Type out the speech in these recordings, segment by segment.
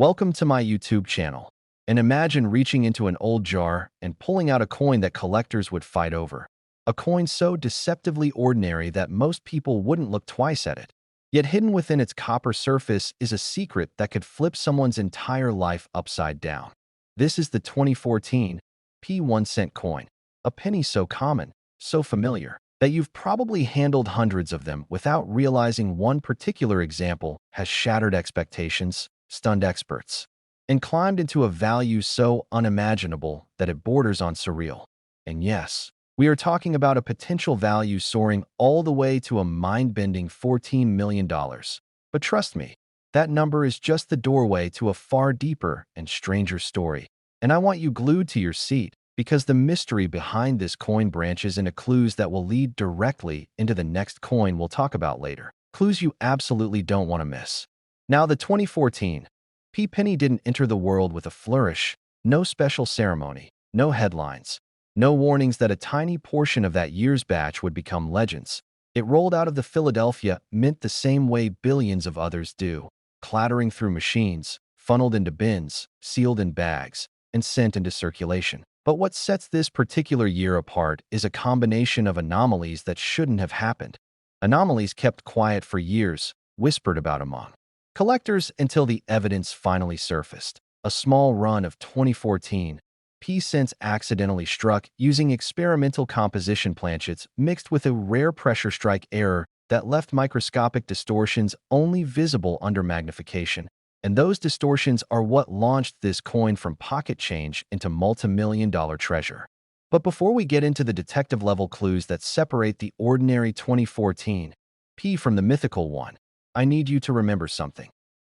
Welcome to my YouTube channel. And imagine reaching into an old jar and pulling out a coin that collectors would fight over. A coin so deceptively ordinary that most people wouldn't look twice at it. Yet hidden within its copper surface is a secret that could flip someone's entire life upside down. This is the 2014 P1 cent coin, a penny so common, so familiar, that you've probably handled hundreds of them without realizing one particular example has shattered expectations, stunned experts, and climbed into a value so unimaginable that it borders on surreal. And yes, we are talking about a potential value soaring all the way to a mind-bending $14 million. But trust me, that number is just the doorway to a far deeper and stranger story. And I want you glued to your seat because the mystery behind this coin branches into clues that will lead directly into the next coin we'll talk about later. Clues you absolutely don't want to miss. Now, the 2014 P penny didn't enter the world with a flourish, no special ceremony, no headlines, no warnings that a tiny portion of that year's batch would become legends. It rolled out of the Philadelphia Mint the same way billions of others do, clattering through machines, funneled into bins, sealed in bags, and sent into circulation. But what sets this particular year apart is a combination of anomalies that shouldn't have happened. Anomalies kept quiet for years, whispered about among collectors until the evidence finally surfaced. A small run of 2014 P-cents accidentally struck using experimental composition planchets mixed with a rare pressure strike error that left microscopic distortions only visible under magnification. And those distortions are what launched this coin from pocket change into multi-million-dollar treasure. But before we get into the detective-level clues that separate the ordinary 2014 P from the mythical one, I need you to remember something.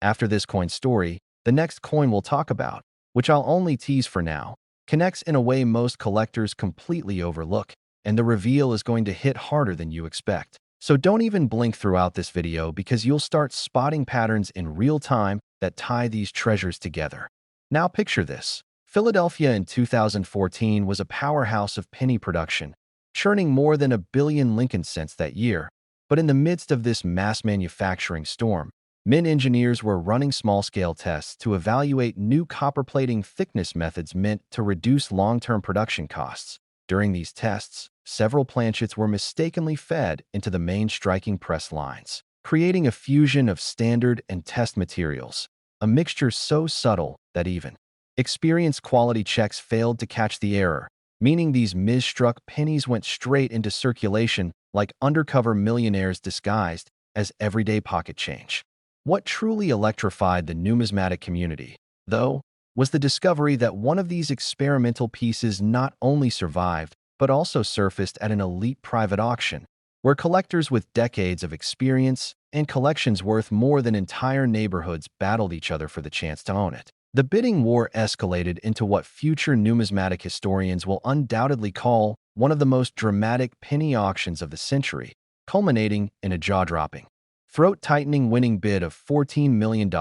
After this coin story, the next coin we'll talk about, which I'll only tease for now, connects in a way most collectors completely overlook, and the reveal is going to hit harder than you expect. So don't even blink throughout this video because you'll start spotting patterns in real time that tie these treasures together. Now picture this. Philadelphia in 2014 was a powerhouse of penny production, churning more than 1 billion Lincoln cents that year. But in the midst of this mass manufacturing storm, Mint engineers were running small-scale tests to evaluate new copper-plating thickness methods meant to reduce long-term production costs. During these tests, several planchets were mistakenly fed into the main striking press lines, creating a fusion of standard and test materials, a mixture so subtle that even experienced quality checks failed to catch the error, meaning these mis-struck pennies went straight into circulation like undercover millionaires disguised as everyday pocket change. What truly electrified the numismatic community, though, was the discovery that one of these experimental pieces not only survived, but also surfaced at an elite private auction, where collectors with decades of experience and collections worth more than entire neighborhoods battled each other for the chance to own it. The bidding war escalated into what future numismatic historians will undoubtedly call one of the most dramatic penny auctions of the century, culminating in a jaw-dropping, throat-tightening winning bid of $14 million.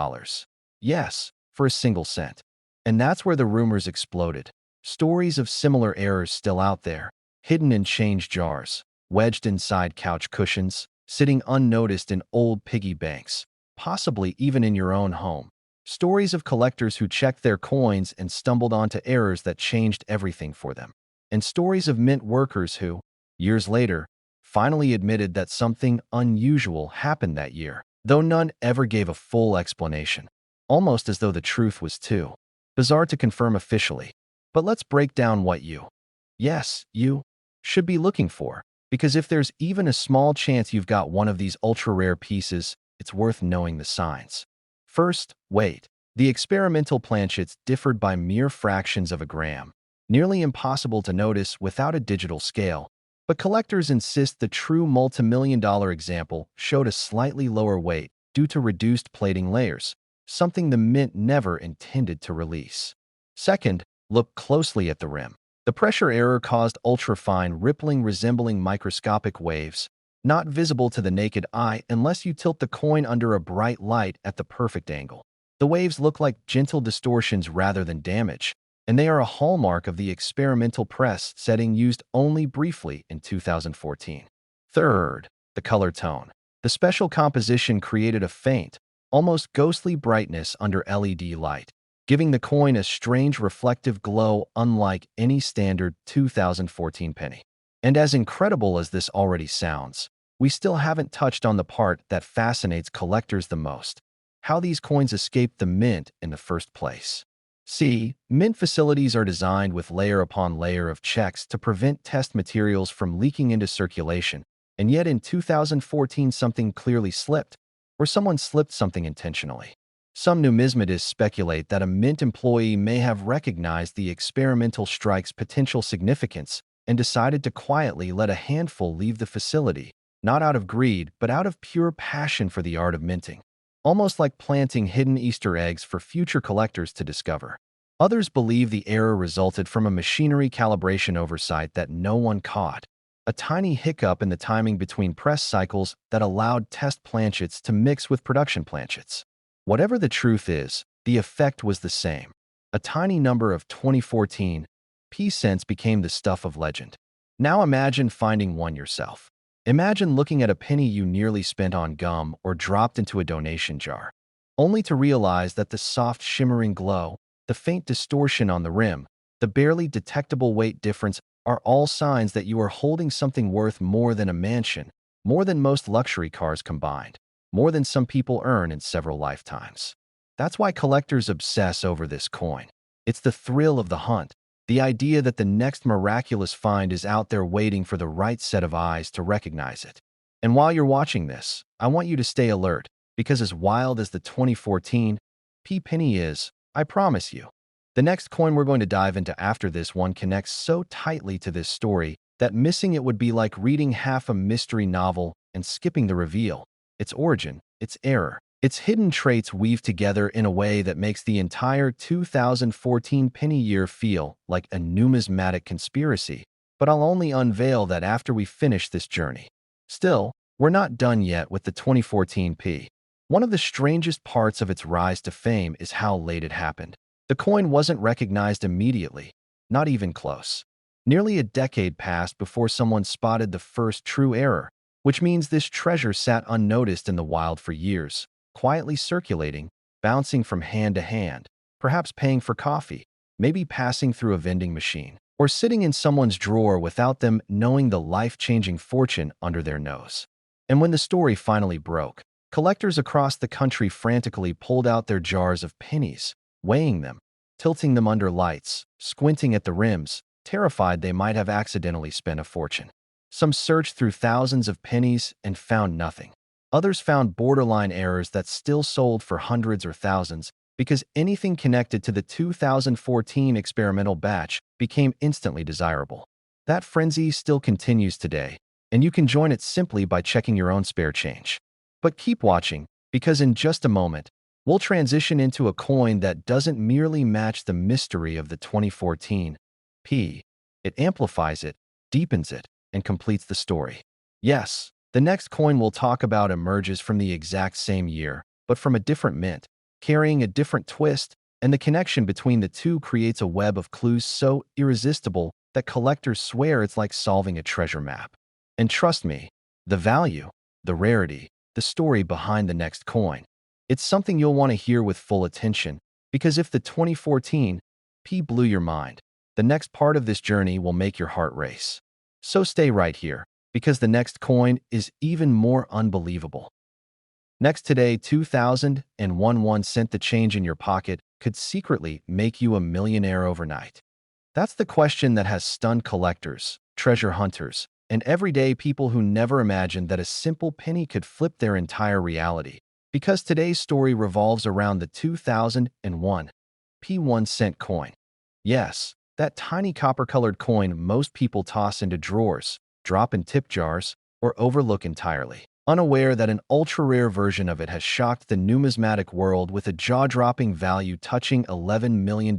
Yes, for a single cent. And that's where the rumors exploded. Stories of similar errors still out there, hidden in change jars, wedged inside couch cushions, sitting unnoticed in old piggy banks, possibly even in your own home. Stories of collectors who checked their coins and stumbled onto errors that changed everything for them. And stories of mint workers who, years later, finally admitted that something unusual happened that year, though none ever gave a full explanation, almost as though the truth was too bizarre to confirm officially. But let's break down what yes, you should be looking for, because if there's even a small chance you've got one of these ultra-rare pieces, it's worth knowing the signs. First, weight. The experimental planchets differed by mere fractions of a gram, nearly impossible to notice without a digital scale. But collectors insist the true multi-million-dollar example showed a slightly lower weight due to reduced plating layers, something the Mint never intended to release. Second, look closely at the rim. The pressure error caused ultra-fine rippling resembling microscopic waves, not visible to the naked eye unless you tilt the coin under a bright light at the perfect angle. The waves look like gentle distortions rather than damage, and they are a hallmark of the experimental press setting used only briefly in 2014. Third, the color tone. The special composition created a faint, almost ghostly brightness under LED light, giving the coin a strange reflective glow unlike any standard 2014 penny. And as incredible as this already sounds, we still haven't touched on the part that fascinates collectors the most: how these coins escaped the mint in the first place. See, mint facilities are designed with layer upon layer of checks to prevent test materials from leaking into circulation, and yet in 2014 something clearly slipped, or someone slipped something intentionally. Some numismatists speculate that a mint employee may have recognized the experimental strike's potential significance and decided to quietly let a handful leave the facility, not out of greed, but out of pure passion for the art of minting, almost like planting hidden Easter eggs for future collectors to discover. Others believe the error resulted from a machinery calibration oversight that no one caught, a tiny hiccup in the timing between press cycles that allowed test planchets to mix with production planchets. Whatever the truth is, the effect was the same. A tiny number of 2014 p-cents became the stuff of legend. Now imagine finding one yourself. Imagine looking at a penny you nearly spent on gum or dropped into a donation jar, only to realize that the soft shimmering glow, the faint distortion on the rim, the barely detectable weight difference are all signs that you are holding something worth more than a mansion, more than most luxury cars combined, more than some people earn in several lifetimes. That's why collectors obsess over this coin. It's the thrill of the hunt, the idea that the next miraculous find is out there waiting for the right set of eyes to recognize it. And while you're watching this, I want you to stay alert, because as wild as the 2014 p-penny is, I promise you, the next coin we're going to dive into after this one connects so tightly to this story that missing it would be like reading half a mystery novel and skipping the reveal. Its origin, its error, its hidden traits weave together in a way that makes the entire 2014 penny year feel like a numismatic conspiracy, but I'll only unveil that after we finish this journey. Still, we're not done yet with the 2014 p. One of the strangest parts of its rise to fame is how late it happened. The coin wasn't recognized immediately, not even close. Nearly a decade passed before someone spotted the first true error, which means this treasure sat unnoticed in the wild for years, quietly circulating, bouncing from hand to hand, perhaps paying for coffee, maybe passing through a vending machine, or sitting in someone's drawer without them knowing the life-changing fortune under their nose. And when the story finally broke, collectors across the country frantically pulled out their jars of pennies, weighing them, tilting them under lights, squinting at the rims, terrified they might have accidentally spent a fortune. Some searched through thousands of pennies and found nothing. Others found borderline errors that still sold for hundreds or thousands because anything connected to the 2014 experimental batch became instantly desirable. That frenzy still continues today, and you can join it simply by checking your own spare change. But keep watching, because in just a moment, we'll transition into a coin that doesn't merely match the mystery of the 2014 p. It amplifies it, deepens it, and completes the story. Yes, the next coin we'll talk about emerges from the exact same year, but from a different mint, carrying a different twist, and the connection between the two creates a web of clues so irresistible that collectors swear it's like solving a treasure map. And trust me, the value, the rarity, the story behind the next coin, it's something you'll want to hear with full attention, because if the 2014 p blew your mind, the next part of this journey will make your heart race. So stay right here, because the next coin is even more unbelievable. Next today, 2001 1 cent, the change in your pocket could secretly make you a millionaire overnight. That's the question that has stunned collectors, treasure hunters, and everyday people who never imagined that a simple penny could flip their entire reality. Because today's story revolves around the 2001 p 1 cent coin. Yes, that tiny copper-colored coin most people toss into drawers, drop in tip jars, or overlook entirely, unaware that an ultra-rare version of it has shocked the numismatic world with a jaw-dropping value touching $11 million.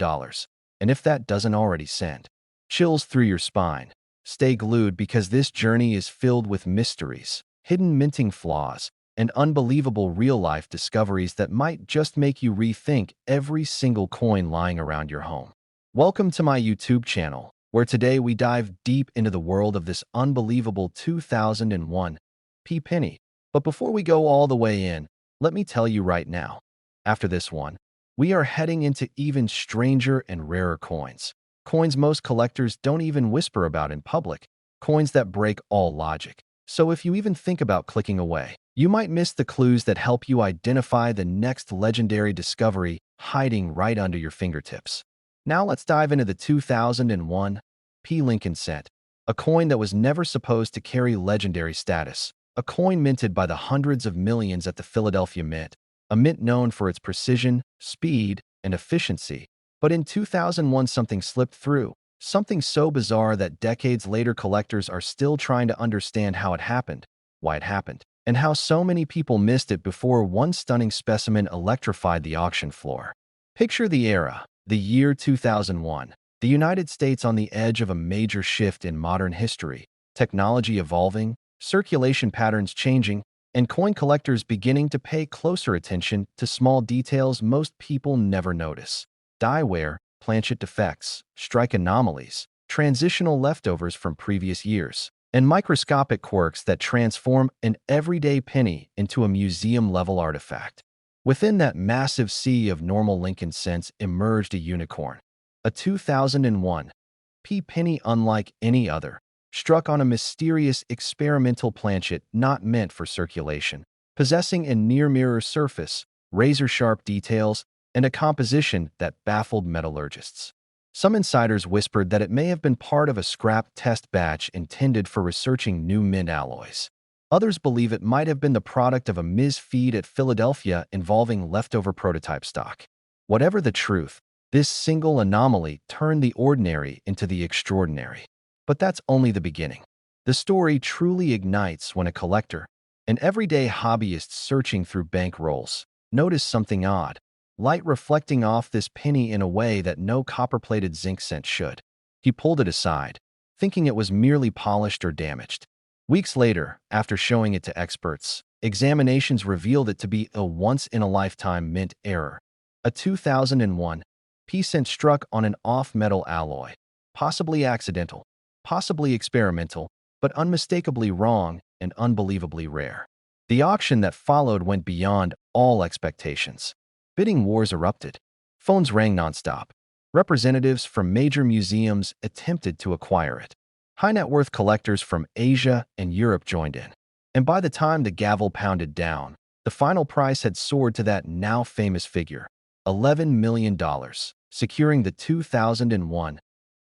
And if that doesn't already send chills through your spine, stay glued, because this journey is filled with mysteries, hidden minting flaws, and unbelievable real-life discoveries that might just make you rethink every single coin lying around your home. Welcome to my YouTube channel, where today we dive deep into the world of this unbelievable 2001 p penny. But before we go all the way in, Let me tell you right now. After this one, we are heading into even stranger and rarer coins. Coins most collectors don't even whisper about in public. Coins that break all logic. So if you even think about clicking away, you might miss the clues that help you identify the next legendary discovery hiding right under your fingertips. Now let's dive into the 2001 P. Lincoln cent, a coin that was never supposed to carry legendary status. A coin minted by the hundreds of millions at the Philadelphia Mint, a mint known for its precision, speed, and efficiency. But in 2001, something slipped through, something so bizarre that decades later collectors are still trying to understand how it happened, why it happened, and how so many people missed it before one stunning specimen electrified the auction floor. Picture the era, the year 2001, the United States on the edge of a major shift in modern history, technology evolving, circulation patterns changing, and coin collectors beginning to pay closer attention to small details most people never notice. Die wear, planchet defects, strike anomalies, transitional leftovers from previous years, and microscopic quirks that transform an everyday penny into a museum-level artifact. Within that massive sea of normal Lincoln cents emerged a unicorn, a 2001 P penny unlike any other, struck on a mysterious experimental planchet not meant for circulation, possessing a near-mirror surface, razor-sharp details, and a composition that baffled metallurgists. Some insiders whispered that it may have been part of a scrap test batch intended for researching new mint alloys. Others believe it might have been the product of a misfeed at Philadelphia involving leftover prototype stock. Whatever the truth, this single anomaly turned the ordinary into the extraordinary. But that's only the beginning. The story truly ignites when a collector, an everyday hobbyist searching through bank rolls, noticed something odd, light reflecting off this penny in a way that no copper-plated zinc cent should. He pulled it aside, thinking it was merely polished or damaged. Weeks later, after showing it to experts, examinations revealed it to be a once-in-a-lifetime mint error. A 2001 P cent struck on an off-metal alloy, possibly accidental, possibly experimental, but unmistakably wrong and unbelievably rare. The auction that followed went beyond all expectations. Bidding wars erupted. Phones rang nonstop. Representatives from major museums attempted to acquire it. High-net-worth collectors from Asia and Europe joined in. And by the time the gavel pounded down, the final price had soared to that now famous figure, $11 million, securing the 2001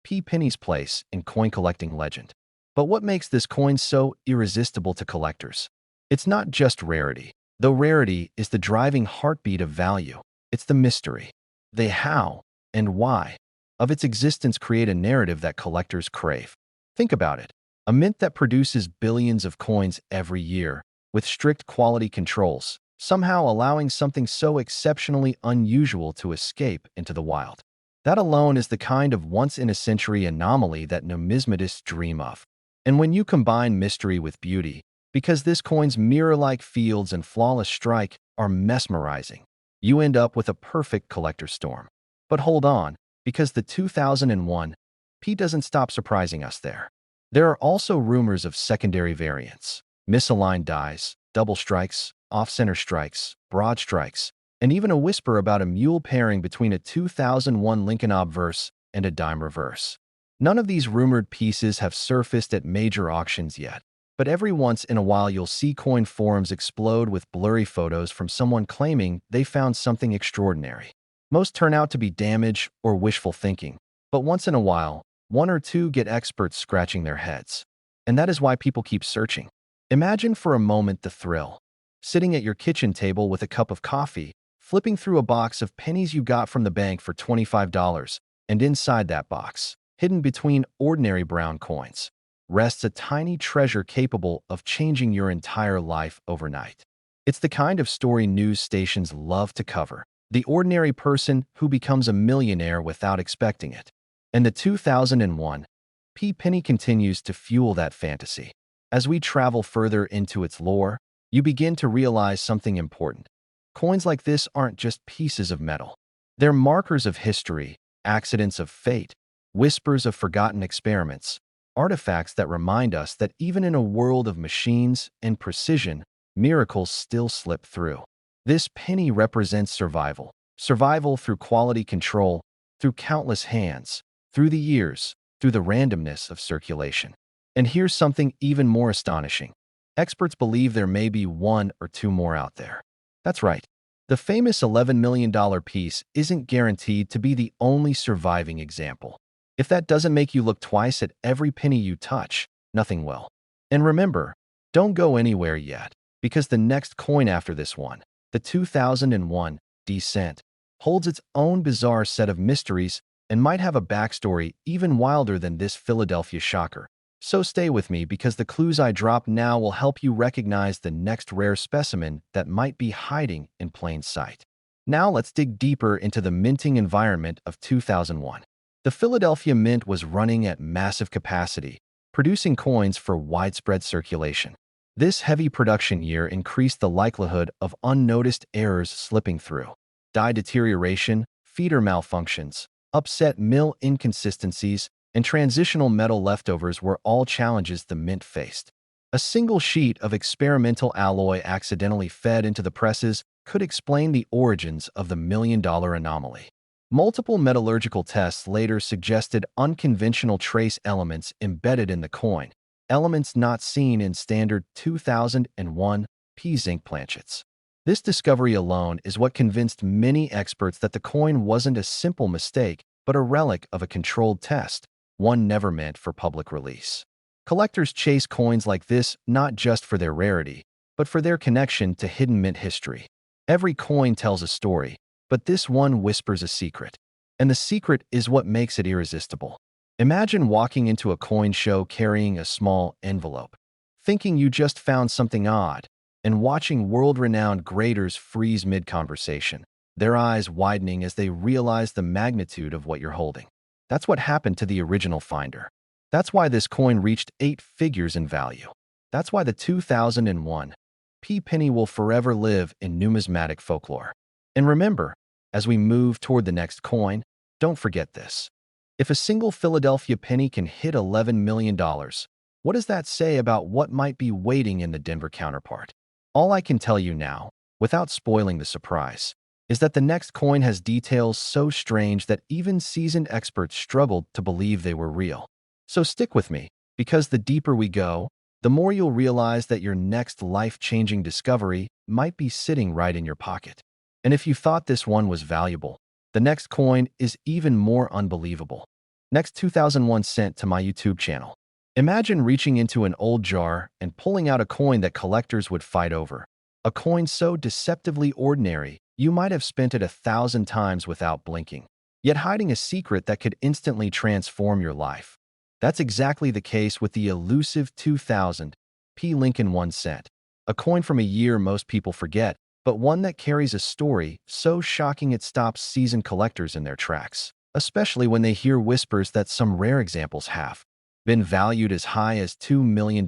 P penny's place in coin collecting legend. But what makes this coin so irresistible to collectors? It's not just rarity, though rarity is the driving heartbeat of value. It's the mystery, the how and why of its existence create a narrative that collectors crave. Think about it. A mint that produces billions of coins every year, with strict quality controls, somehow allowing something so exceptionally unusual to escape into the wild. That alone is the kind of once-in-a-century anomaly that numismatists dream of. And when you combine mystery with beauty, because this coin's mirror-like fields and flawless strike are mesmerizing, you end up with a perfect collector storm. But hold on, because the 2001 P doesn't stop surprising us there. There are also rumors of secondary variants, misaligned dies, double strikes, off-center strikes, broad strikes, and even a whisper about a mule pairing between a 2001 Lincoln obverse and a dime reverse. None of these rumored pieces have surfaced at major auctions yet, but every once in a while you'll see coin forums explode with blurry photos from someone claiming they found something extraordinary. Most turn out to be damage or wishful thinking, but once in a while, one or two get experts scratching their heads. And that is why people keep searching. Imagine for a moment the thrill. Sitting at your kitchen table with a cup of coffee, flipping through a box of pennies you got from the bank for $25, and inside that box, hidden between ordinary brown coins, rests a tiny treasure capable of changing your entire life overnight. It's the kind of story news stations love to cover, the ordinary person who becomes a millionaire without expecting it. And the 2001 P penny continues to fuel that fantasy. As we travel further into its lore, you begin to realize something important. Coins like this aren't just pieces of metal. They're markers of history, accidents of fate, whispers of forgotten experiments, artifacts that remind us that even in a world of machines and precision, miracles still slip through. This penny represents survival. Survival through quality control, through countless hands, through the years, through the randomness of circulation. And here's something even more astonishing. Experts believe there may be one or two more out there. That's right. The famous $11 million piece isn't guaranteed to be the only surviving example. If that doesn't make you look twice at every penny you touch, nothing will. And remember, don't go anywhere yet, because the next coin after this one, the 2001 D-Cent, holds its own bizarre set of mysteries and might have a backstory even wilder than this Philadelphia shocker. So stay with me, because the clues I drop now will help you recognize the next rare specimen that might be hiding in plain sight. Now let's dig deeper into the minting environment of 2001. The Philadelphia Mint was running at massive capacity, producing coins for widespread circulation. This heavy production year increased the likelihood of unnoticed errors slipping through. Die deterioration, feeder malfunctions, upset mill inconsistencies, and transitional metal leftovers were all challenges the Mint faced. A single sheet of experimental alloy accidentally fed into the presses could explain the origins of the million-dollar anomaly. Multiple metallurgical tests later suggested unconventional trace elements embedded in the coin, elements not seen in standard 2001 P-zinc planchets. This discovery alone is what convinced many experts that the coin wasn't a simple mistake, but a relic of a controlled test, one never meant for public release. Collectors chase coins like this not just for their rarity, but for their connection to hidden mint history. Every coin tells a story, but this one whispers a secret. And the secret is what makes it irresistible. Imagine walking into a coin show carrying a small envelope, thinking you just found something odd, and watching world-renowned graders freeze mid-conversation, their eyes widening as they realize the magnitude of what you're holding. That's what happened to the original finder. That's why this coin reached 8 figures in value. That's why the 2001 P-penny will forever live in numismatic folklore. And remember, as we move toward the next coin, don't forget this. If a single Philadelphia penny can hit $11 million, what does that say about what might be waiting in the Denver counterpart? All I can tell you now, without spoiling the surprise, is that the next coin has details so strange that even seasoned experts struggled to believe they were real. So stick with me, because the deeper we go, the more you'll realize that your next life-changing discovery might be sitting right in your pocket. And if you thought this one was valuable, the next coin is even more unbelievable. Next 2001 sent to my YouTube channel. Imagine reaching into an old jar and pulling out a coin that collectors would fight over. A coin so deceptively ordinary, you might have spent it 1,000 times without blinking, yet hiding a secret that could instantly transform your life. That's exactly the case with the elusive 2000 P. Lincoln 1 cent, a coin from a year most people forget, but one that carries a story so shocking it stops seasoned collectors in their tracks, especially when they hear whispers that some rare examples have been valued as high as $2 million,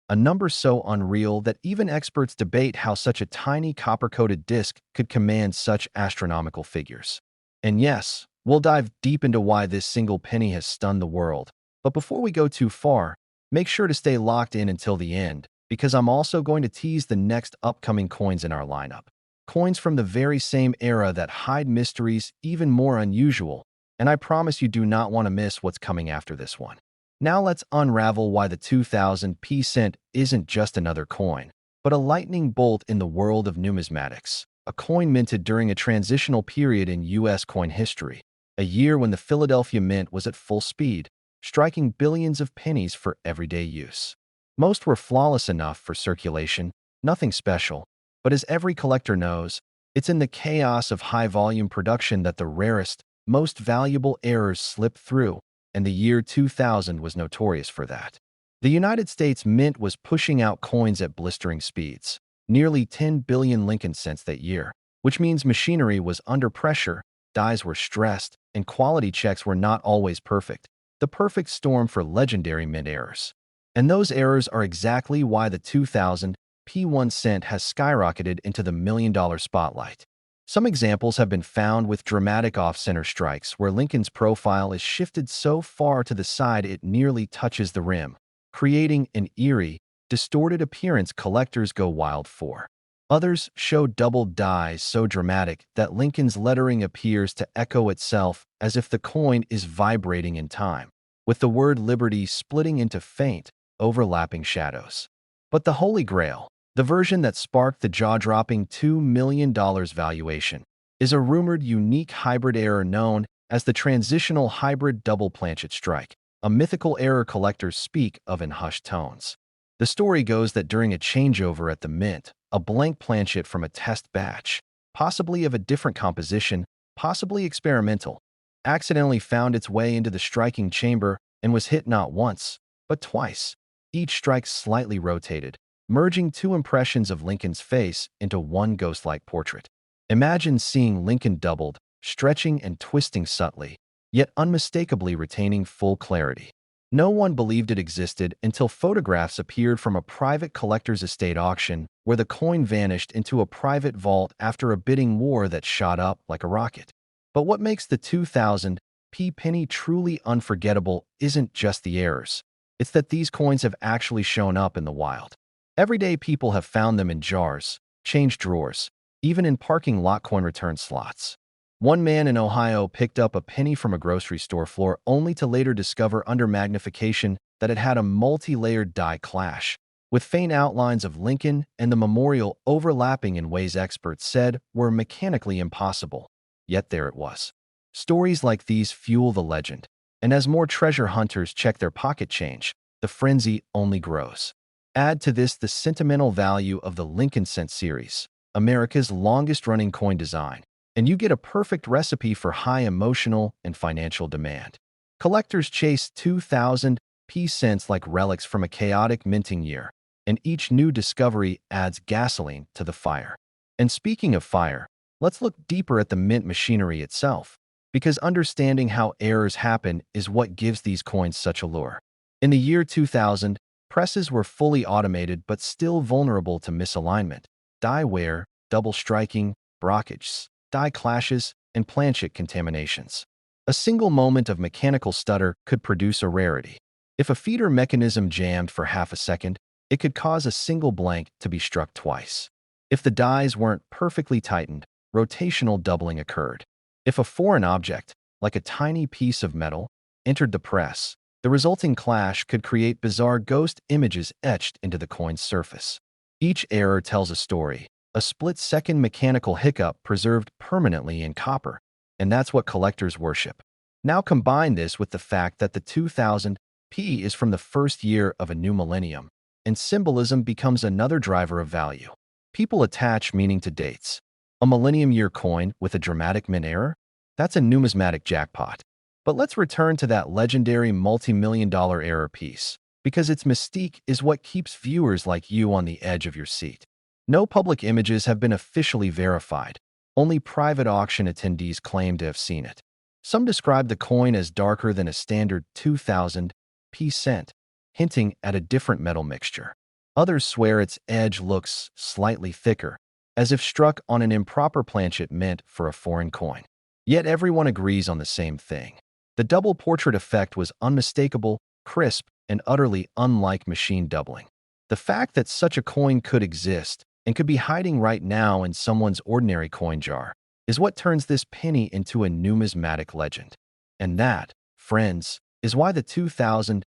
a number so unreal that even experts debate how such a tiny copper-coated disc could command such astronomical figures. And yes, we'll dive deep into why this single penny has stunned the world. But before we go too far, make sure to stay locked in until the end, because I'm also going to tease the next upcoming coins in our lineup. Coins from the very same era that hide mysteries even more unusual, and I promise you do not want to miss what's coming after this one. Now let's unravel why the 2000 P cent isn't just another coin, but a lightning bolt in the world of numismatics, a coin minted during a transitional period in U.S. coin history, a year when the Philadelphia Mint was at full speed, striking billions of pennies for everyday use. Most were flawless enough for circulation, nothing special, but as every collector knows, it's in the chaos of high-volume production that the rarest, most valuable errors slip through, and the year 2000 was notorious for that. The United States Mint was pushing out coins at blistering speeds, nearly 10 billion Lincoln cents that year, which means machinery was under pressure, dies were stressed, and quality checks were not always perfect, the perfect storm for legendary mint errors. And those errors are exactly why the 2000 P1 cent has skyrocketed into the million-dollar spotlight. Some examples have been found with dramatic off-center strikes where Lincoln's profile is shifted so far to the side it nearly touches the rim, creating an eerie, distorted appearance collectors go wild for. Others show doubled dies so dramatic that Lincoln's lettering appears to echo itself as if the coin is vibrating in time, with the word liberty splitting into faint, overlapping shadows. But the Holy Grail, the version that sparked the jaw-dropping $2 million valuation, is a rumored unique hybrid error known as the transitional hybrid double planchet strike, a mythical error collectors speak of in hushed tones. The story goes that during a changeover at the mint, a blank planchet from a test batch, possibly of a different composition, possibly experimental, accidentally found its way into the striking chamber and was hit not once, but twice. Each strike slightly rotated, merging two impressions of Lincoln's face into one ghost-like portrait. Imagine seeing Lincoln doubled, stretching and twisting subtly, yet unmistakably retaining full clarity. No one believed it existed until photographs appeared from a private collector's estate auction where the coin vanished into a private vault after a bidding war that shot up like a rocket. But what makes the 2000 p penny truly unforgettable isn't just the errors. It's that these coins have actually shown up in the wild. Everyday people have found them in jars, change drawers, even in parking lot coin return slots. One man in Ohio picked up a penny from a grocery store floor only to later discover under magnification that it had a multi-layered die clash, with faint outlines of Lincoln and the memorial overlapping in ways experts said were mechanically impossible. Yet there it was. Stories like these fuel the legend, and as more treasure hunters check their pocket change, the frenzy only grows. Add to this the sentimental value of the Lincoln Cent series, America's longest-running coin design, and you get a perfect recipe for high emotional and financial demand. Collectors chase 2000 p cents like relics from a chaotic minting year, and each new discovery adds gasoline to the fire. And speaking of fire, let's look deeper at the mint machinery itself, because understanding how errors happen is what gives these coins such allure. In the year 2000, presses were fully automated but still vulnerable to misalignment, die wear, double striking, brockages, die clashes, and planchet contaminations. A single moment of mechanical stutter could produce a rarity. If a feeder mechanism jammed for half a second, it could cause a single blank to be struck twice. If the dies weren't perfectly tightened, rotational doubling occurred. If a foreign object, like a tiny piece of metal, entered the press, the resulting clash could create bizarre ghost images etched into the coin's surface. Each error tells a story, a split-second mechanical hiccup preserved permanently in copper, and that's what collectors worship. Now combine this with the fact that the 2000 p is from the first year of a new millennium, and symbolism becomes another driver of value. People attach meaning to dates. A millennium-year coin with a dramatic mint error? That's a numismatic jackpot. But let's return to that legendary multi-million-dollar error piece, because its mystique is what keeps viewers like you on the edge of your seat. No public images have been officially verified. Only private auction attendees claim to have seen it. Some describe the coin as darker than a standard 2000 p cent, hinting at a different metal mixture. Others swear its edge looks slightly thicker, as if struck on an improper planchet meant for a foreign coin. Yet everyone agrees on the same thing. The double portrait effect was unmistakable, crisp, and utterly unlike machine doubling. The fact that such a coin could exist and could be hiding right now in someone's ordinary coin jar is what turns this penny into a numismatic legend. And that, friends, is why the 2000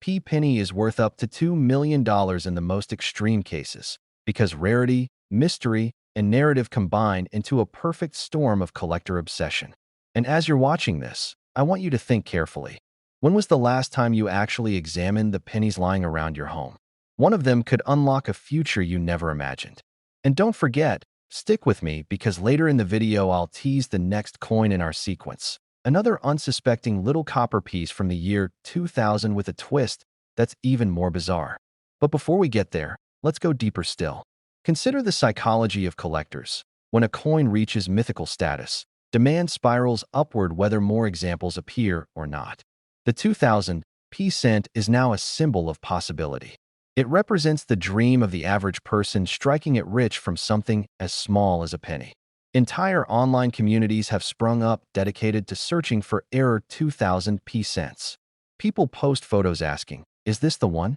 p penny is worth up to $2 million in the most extreme cases, because rarity, mystery, and narrative combine into a perfect storm of collector obsession. And as you're watching this, I want you to think carefully. When was the last time you actually examined the pennies lying around your home? One of them could unlock a future you never imagined. And don't forget, stick with me because later in the video I'll tease the next coin in our sequence. Another unsuspecting little copper piece from the year 2000 with a twist that's even more bizarre. But before we get there, let's go deeper still. Consider the psychology of collectors. When a coin reaches mythical status, demand spirals upward whether more examples appear or not. The 2000 p cent is now a symbol of possibility. It represents the dream of the average person striking it rich from something as small as a penny. Entire online communities have sprung up dedicated to searching for error 2000 p cents. People post photos asking, "Is this the one?"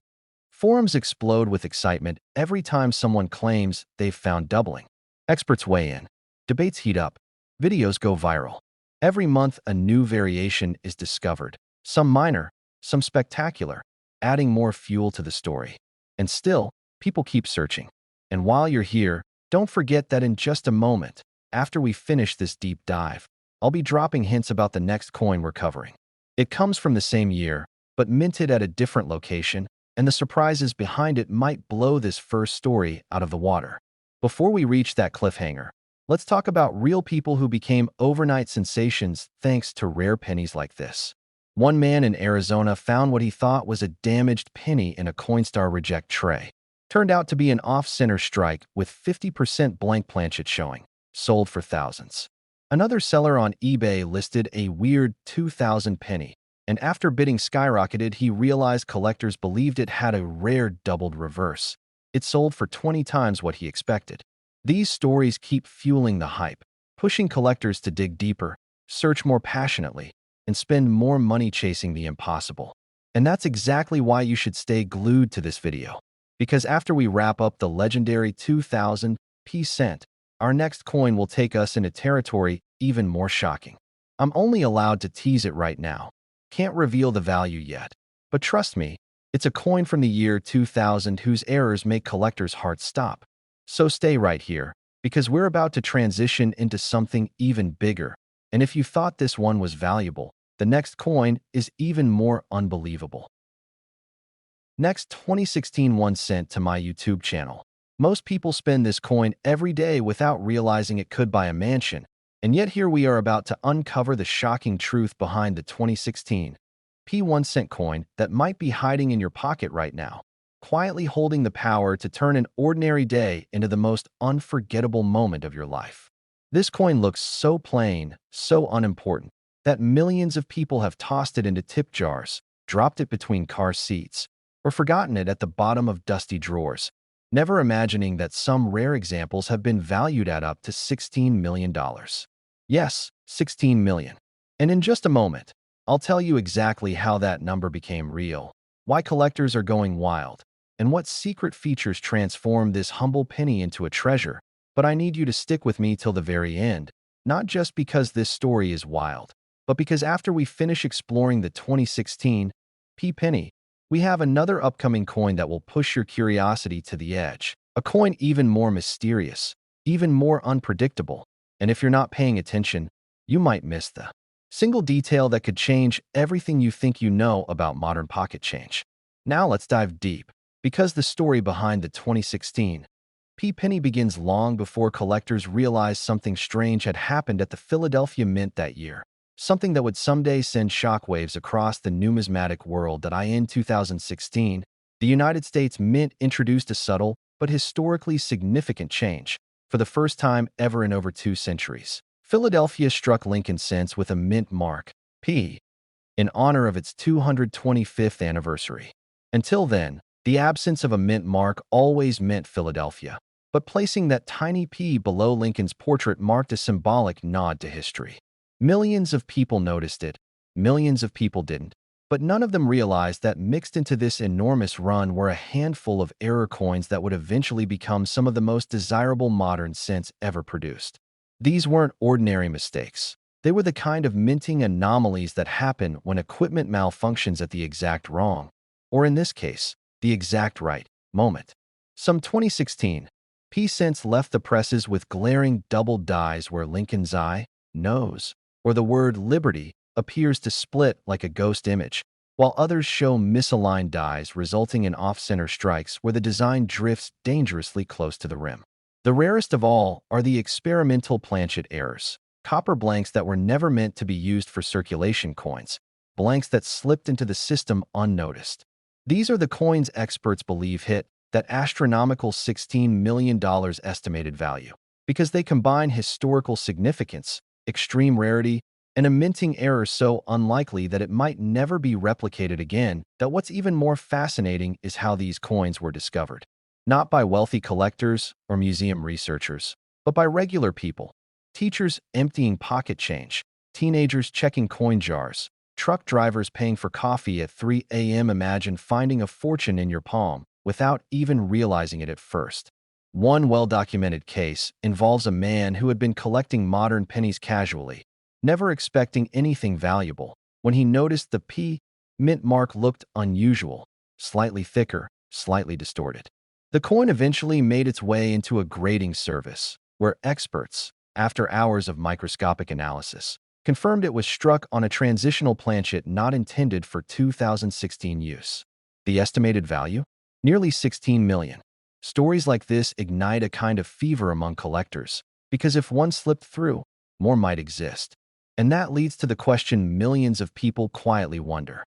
Forums explode with excitement every time someone claims they've found doubling. Experts weigh in. Debates heat up. Videos go viral. Every month, a new variation is discovered. Some minor, some spectacular, adding more fuel to the story. And still, people keep searching. And while you're here, don't forget that in just a moment, after we finish this deep dive, I'll be dropping hints about the next coin we're covering. It comes from the same year, but minted at a different location, and the surprises behind it might blow this first story out of the water. Before we reach that cliffhanger, let's talk about real people who became overnight sensations thanks to rare pennies like this. One man in Arizona found what he thought was a damaged penny in a Coinstar reject tray. Turned out to be an off-center strike with 50% blank planchet showing, sold for thousands. Another seller on eBay listed a weird 2,000 penny, and after bidding skyrocketed, he realized collectors believed it had a rare doubled reverse. It sold for 20 times what he expected. These stories keep fueling the hype, pushing collectors to dig deeper, search more passionately, and spend more money chasing the impossible. And that's exactly why you should stay glued to this video. Because after we wrap up the legendary 2000 P cent, our next coin will take us into territory even more shocking. I'm only allowed to tease it right now. Can't reveal the value yet. But trust me, it's a coin from the year 2000 whose errors make collectors' hearts stop. So stay right here, because we're about to transition into something even bigger. And if you thought this one was valuable, the next coin is even more unbelievable. Next, 2016 1 cent to my YouTube channel. Most people spend this coin every day without realizing it could buy a mansion, and yet here we are about to uncover the shocking truth behind the 2016 P1 cent coin that might be hiding in your pocket right now, quietly holding the power to turn an ordinary day into the most unforgettable moment of your life. This coin looks so plain, so unimportant, that millions of people have tossed it into tip jars, dropped it between car seats, or forgotten it at the bottom of dusty drawers, never imagining that some rare examples have been valued at up to $16 million. Yes, 16 million. And in just a moment, I'll tell you exactly how that number became real, why collectors are going wild, and what secret features transform this humble penny into a treasure. But I need you to stick with me till the very end, not just because this story is wild, but because after we finish exploring the 2016 P penny, we have another upcoming coin that will push your curiosity to the edge. A coin even more mysterious, even more unpredictable. And if you're not paying attention, you might miss the single detail that could change everything you think you know about modern pocket change. Now let's dive deep, because the story behind the 2016 P penny begins long before collectors realized something strange had happened at the Philadelphia Mint that year. Something that would someday send shockwaves across the numismatic world. That in 2016, the United States Mint introduced a subtle but historically significant change. For the first time ever in over 2 centuries, Philadelphia struck Lincoln cents with a mint mark, P, in honor of its 225th anniversary. Until then, the absence of a mint mark always meant Philadelphia, but placing that tiny P below Lincoln's portrait marked a symbolic nod to history. Millions of people noticed it, millions of people didn't, but none of them realized that mixed into this enormous run were a handful of error coins that would eventually become some of the most desirable modern cents ever produced. These weren't ordinary mistakes. They were the kind of minting anomalies that happen when equipment malfunctions at the exact wrong, or in this case, the exact right, moment. Some 2016 P cents left the presses with glaring double dies where Lincoln's eye, nose, or the word liberty appears to split like a ghost image, while others show misaligned dies resulting in off-center strikes where the design drifts dangerously close to the rim. The rarest of all are the experimental planchet errors, copper blanks that were never meant to be used for circulation coins, blanks that slipped into the system unnoticed. These are the coins experts believe hit that astronomical $16 million estimated value, because they combine historical significance, extreme rarity, and a minting error so unlikely that it might never be replicated again. That what's even more fascinating is how these coins were discovered. Not by wealthy collectors or museum researchers, but by regular people. Teachers emptying pocket change, teenagers checking coin jars, Truck drivers paying for coffee at 3 a.m. Imagine finding a fortune in your palm without even realizing it at first. One well-documented case involves a man who had been collecting modern pennies casually, never expecting anything valuable. When he noticed the P mint mark looked unusual, slightly thicker, slightly distorted. The coin eventually made its way into a grading service, where experts, after hours of microscopic analysis, confirmed it was struck on a transitional planchet not intended for 2016 use. The estimated value? Nearly 16 million. Stories like this ignite a kind of fever among collectors, because if one slipped through, more might exist. And that leads to the question millions of people quietly wonder.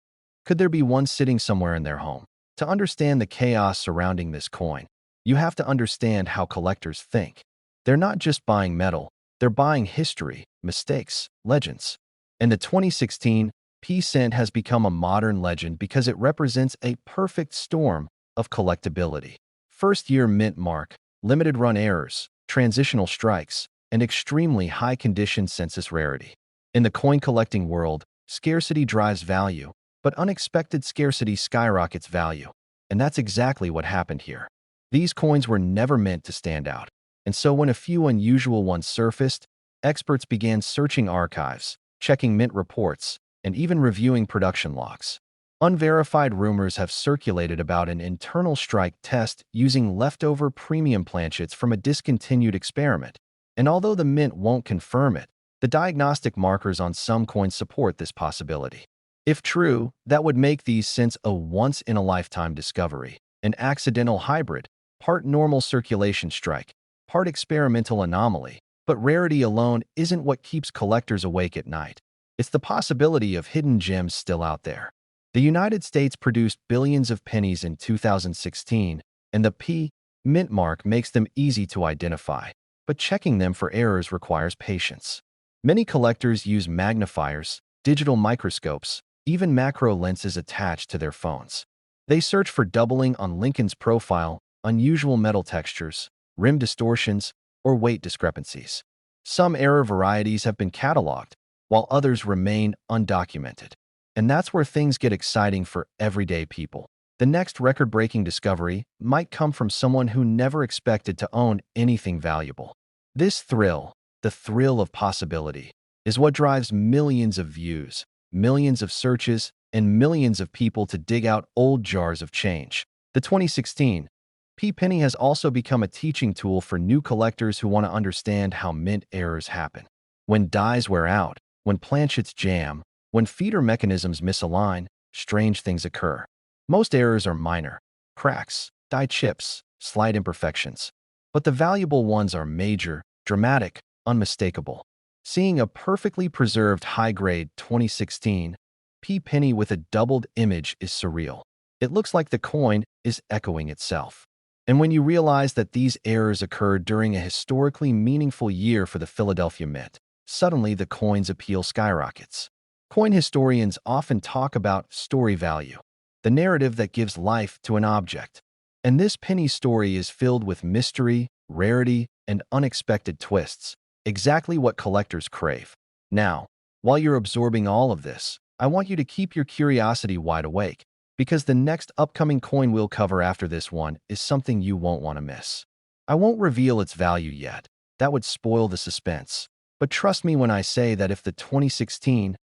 Could there be one sitting somewhere in their home? To understand the chaos surrounding this coin, you have to understand how collectors think. They're not just buying metal, they're buying history, mistakes, legends. And the 2016 P cent has become a modern legend because it represents a perfect storm of collectability. First-year mint mark, limited run errors, transitional strikes, and extremely high-condition census rarity. In the coin-collecting world, scarcity drives value, but unexpected scarcity skyrockets value. And that's exactly what happened here. These coins were never meant to stand out. And so when a few unusual ones surfaced, experts began searching archives, checking mint reports, and even reviewing production logs. Unverified rumors have circulated about an internal strike test using leftover premium planchets from a discontinued experiment. And although the mint won't confirm it, the diagnostic markers on some coins support this possibility. If true, that would make these cents a once-in-a-lifetime discovery, an accidental hybrid, part normal circulation strike, part experimental anomaly. But rarity alone isn't what keeps collectors awake at night. It's the possibility of hidden gems still out there. The United States produced billions of pennies in 2016, and the P mint mark makes them easy to identify, but checking them for errors requires patience. Many collectors use magnifiers, digital microscopes, even macro lenses attached to their phones. They search for doubling on Lincoln's profile, unusual metal textures, rim distortions, or weight discrepancies. Some error varieties have been cataloged, while others remain undocumented. And that's where things get exciting for everyday people. The next record-breaking discovery might come from someone who never expected to own anything valuable. This thrill, the thrill of possibility, is what drives millions of views, millions of searches, and millions of people to dig out old jars of change. The 2016 P penny has also become a teaching tool for new collectors who want to understand how mint errors happen. When dies wear out, when planchets jam, when feeder mechanisms misalign, strange things occur. Most errors are minor, cracks, die chips, slight imperfections. But the valuable ones are major, dramatic, unmistakable. Seeing a perfectly preserved high-grade 2016 P penny with a doubled image is surreal. It looks like the coin is echoing itself. And when you realize that these errors occurred during a historically meaningful year for the Philadelphia Mint, suddenly the coin's appeal skyrockets. Coin historians often talk about story value, the narrative that gives life to an object. And this penny story is filled with mystery, rarity, and unexpected twists, exactly what collectors crave. Now, while you're absorbing all of this, I want you to keep your curiosity wide awake, because the next upcoming coin we'll cover after this one is something you won't want to miss. I won't reveal its value yet. That would spoil the suspense. But trust me when I say that if the 2016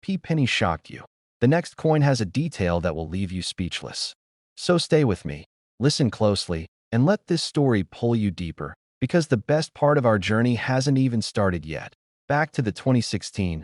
P penny shocked you, the next coin has a detail that will leave you speechless. So stay with me, listen closely, and let this story pull you deeper, because the best part of our journey hasn't even started yet. Back to the 2016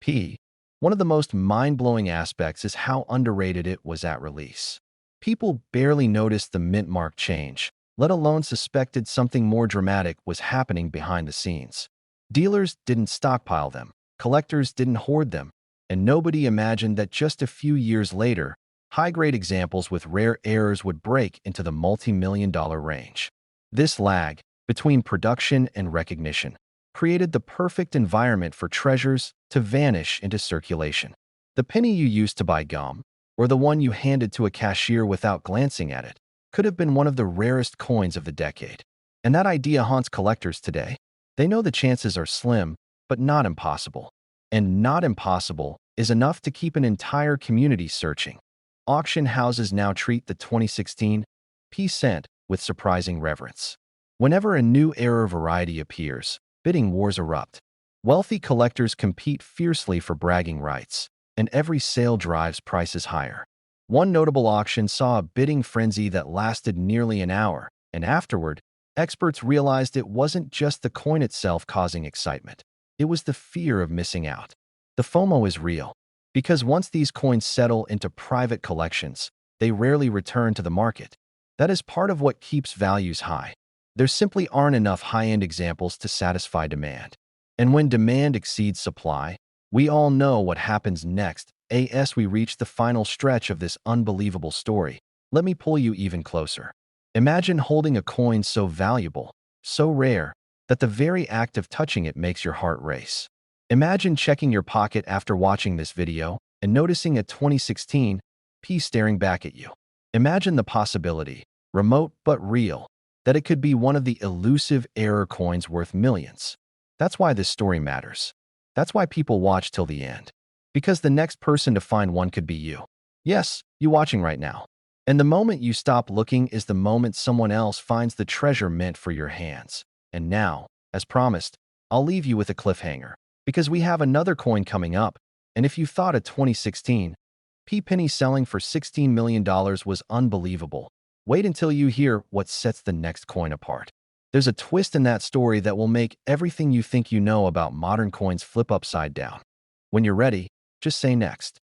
P. One of the most mind-blowing aspects is how underrated it was at release. People barely noticed the mint mark change, let alone suspected something more dramatic was happening behind the scenes. Dealers didn't stockpile them, collectors didn't hoard them, and nobody imagined that just a few years later, high-grade examples with rare errors would break into the multi-million-dollar range. This lag between production and recognition created the perfect environment for treasures to vanish into circulation. The penny you used to buy gum, or the one you handed to a cashier without glancing at it, could have been one of the rarest coins of the decade. And that idea haunts collectors today. They know the chances are slim, but not impossible. And not impossible is enough to keep an entire community searching. Auction houses now treat the 2016 P-cent with surprising reverence. Whenever a new rare variety appears, bidding wars erupt. Wealthy collectors compete fiercely for bragging rights, and every sale drives prices higher. One notable auction saw a bidding frenzy that lasted nearly an hour, and afterward, experts realized it wasn't just the coin itself causing excitement. It was the fear of missing out. The FOMO is real, because once these coins settle into private collections, they rarely return to the market. That is part of what keeps values high. There simply aren't enough high-end examples to satisfy demand. And when demand exceeds supply, we all know what happens next. As we reach the final stretch of this unbelievable story, let me pull you even closer. Imagine holding a coin so valuable, so rare, that the very act of touching it makes your heart race. Imagine checking your pocket after watching this video and noticing a 2016 P staring back at you. Imagine the possibility, remote but real, that it could be one of the elusive error coins worth millions. That's why this story matters. That's why people watch till the end. Because the next person to find one could be you. Yes, you watching right now. And the moment you stop looking is the moment someone else finds the treasure meant for your hands. And now, as promised, I'll leave you with a cliffhanger. Because we have another coin coming up, and if you thought a 2016 P-penny selling for $16 million was unbelievable, wait until you hear what sets the next coin apart. There's a twist in that story that will make everything you think you know about modern coins flip upside down. When you're ready, just say next.